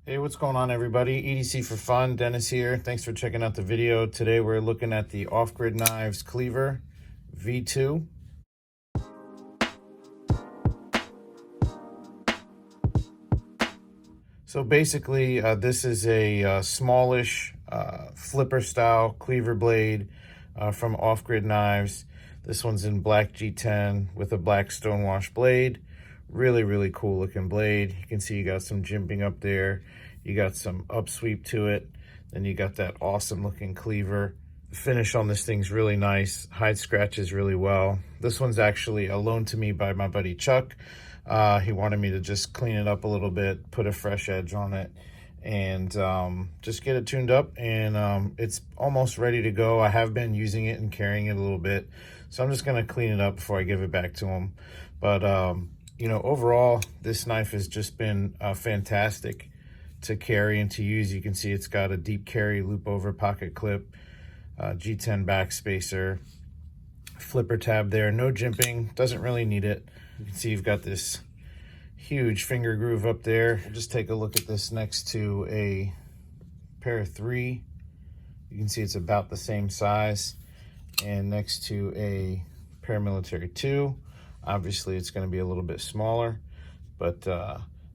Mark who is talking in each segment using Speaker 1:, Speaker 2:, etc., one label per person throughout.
Speaker 1: Hey, what's going on, everybody? EDC for Fun, Dennis here. Thanks for checking out the video. Today we're looking at the Off-Grid Knives Cleaver V2. So basically, this is a smallish flipper style cleaver blade from Off-Grid Knives. This one's in black G10 with a black stonewash blade. Really cool looking blade. You can see you got some jimping up there. You got some upsweep to it. Then you got that awesome looking cleaver. The finish on this thing's really nice. Hide scratches really well. This one's actually a loan to me by my buddy Chuck. He wanted me to just clean it up a little bit, put a fresh edge on it, and just get it tuned up. And it's almost ready to go. I have been using it and carrying it a little bit, so I'm just gonna clean it up before I give it back to him. But you know, overall, this knife has just been fantastic to carry and to use. You can see it's got a deep carry loop over pocket clip, G10 back spacer, flipper tab there, no jimping, doesn't really need it. You can see you've got this huge finger groove up there. Just take a look at this next to a pair of 3. You can see it's about the same size, and next to a paramilitary 2. Obviously it's going to be a little bit smaller, but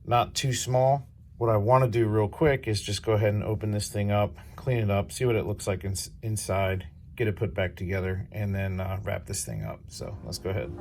Speaker 1: not too small. What I want to do real quick is just go ahead and open this thing up, clean it up, see what it looks like inside, get it put back together, and then wrap this thing up. So let's go ahead.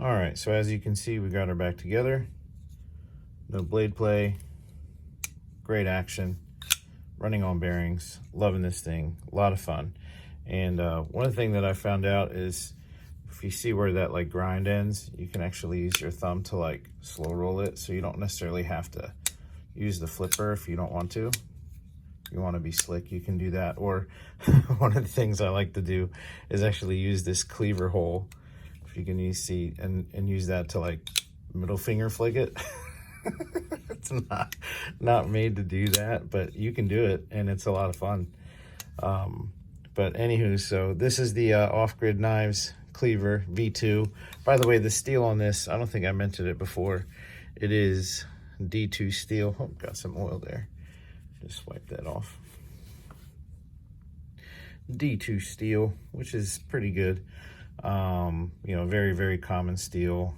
Speaker 1: All right, so as you can see, we got her back together. No blade play, great action, running on bearings, loving this thing, a lot of fun. And one thing that I found out is if you see where that like grind ends, you can actually use your thumb to like slow roll it, so you don't necessarily have to use the flipper if you don't want to. If you want to be slick, you can do that. Or one of the things I like to do is actually use this cleaver hole. If you can see and use that to like middle finger flick it. It's not made to do that, but you can do it and it's a lot of fun. But anywho, so this is the Off-Grid Knives Cleaver V2. By the way, the steel on this, I don't think I mentioned it before, it is D2 steel. Oh, got some oil there, just wipe that off. D2 steel, which is pretty good. You know, very common steel,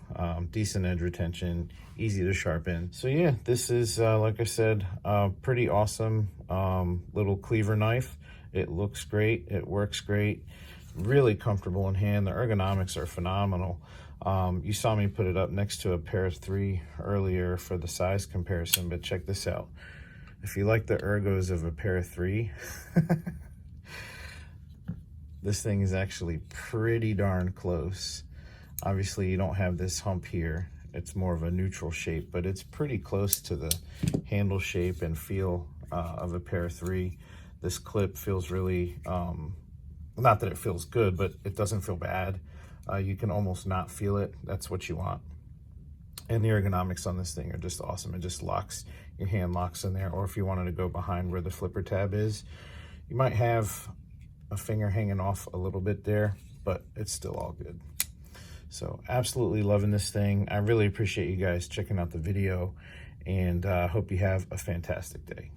Speaker 1: decent edge retention, easy to sharpen. So yeah, this is like I said, pretty awesome little cleaver knife. It looks great, it works great, really comfortable in hand. The ergonomics are phenomenal. You saw me put it up next to a pair of 3 earlier for the size comparison, but check this out. If you like the ergos of a pair of 3, this thing is actually pretty darn close. Obviously, you don't have this hump here. It's more of a neutral shape, but it's pretty close to the handle shape and feel of a pair of 3. This clip feels really, not that it feels good, but it doesn't feel bad. You can almost not feel it. That's what you want. And the ergonomics on this thing are just awesome. It just locks, your hand locks in there. Or if you wanted to go behind where the flipper tab is, you might have a finger hanging off a little bit there, but it's still all good. So absolutely loving this thing. I really appreciate you guys checking out the video, and hope you have a fantastic day.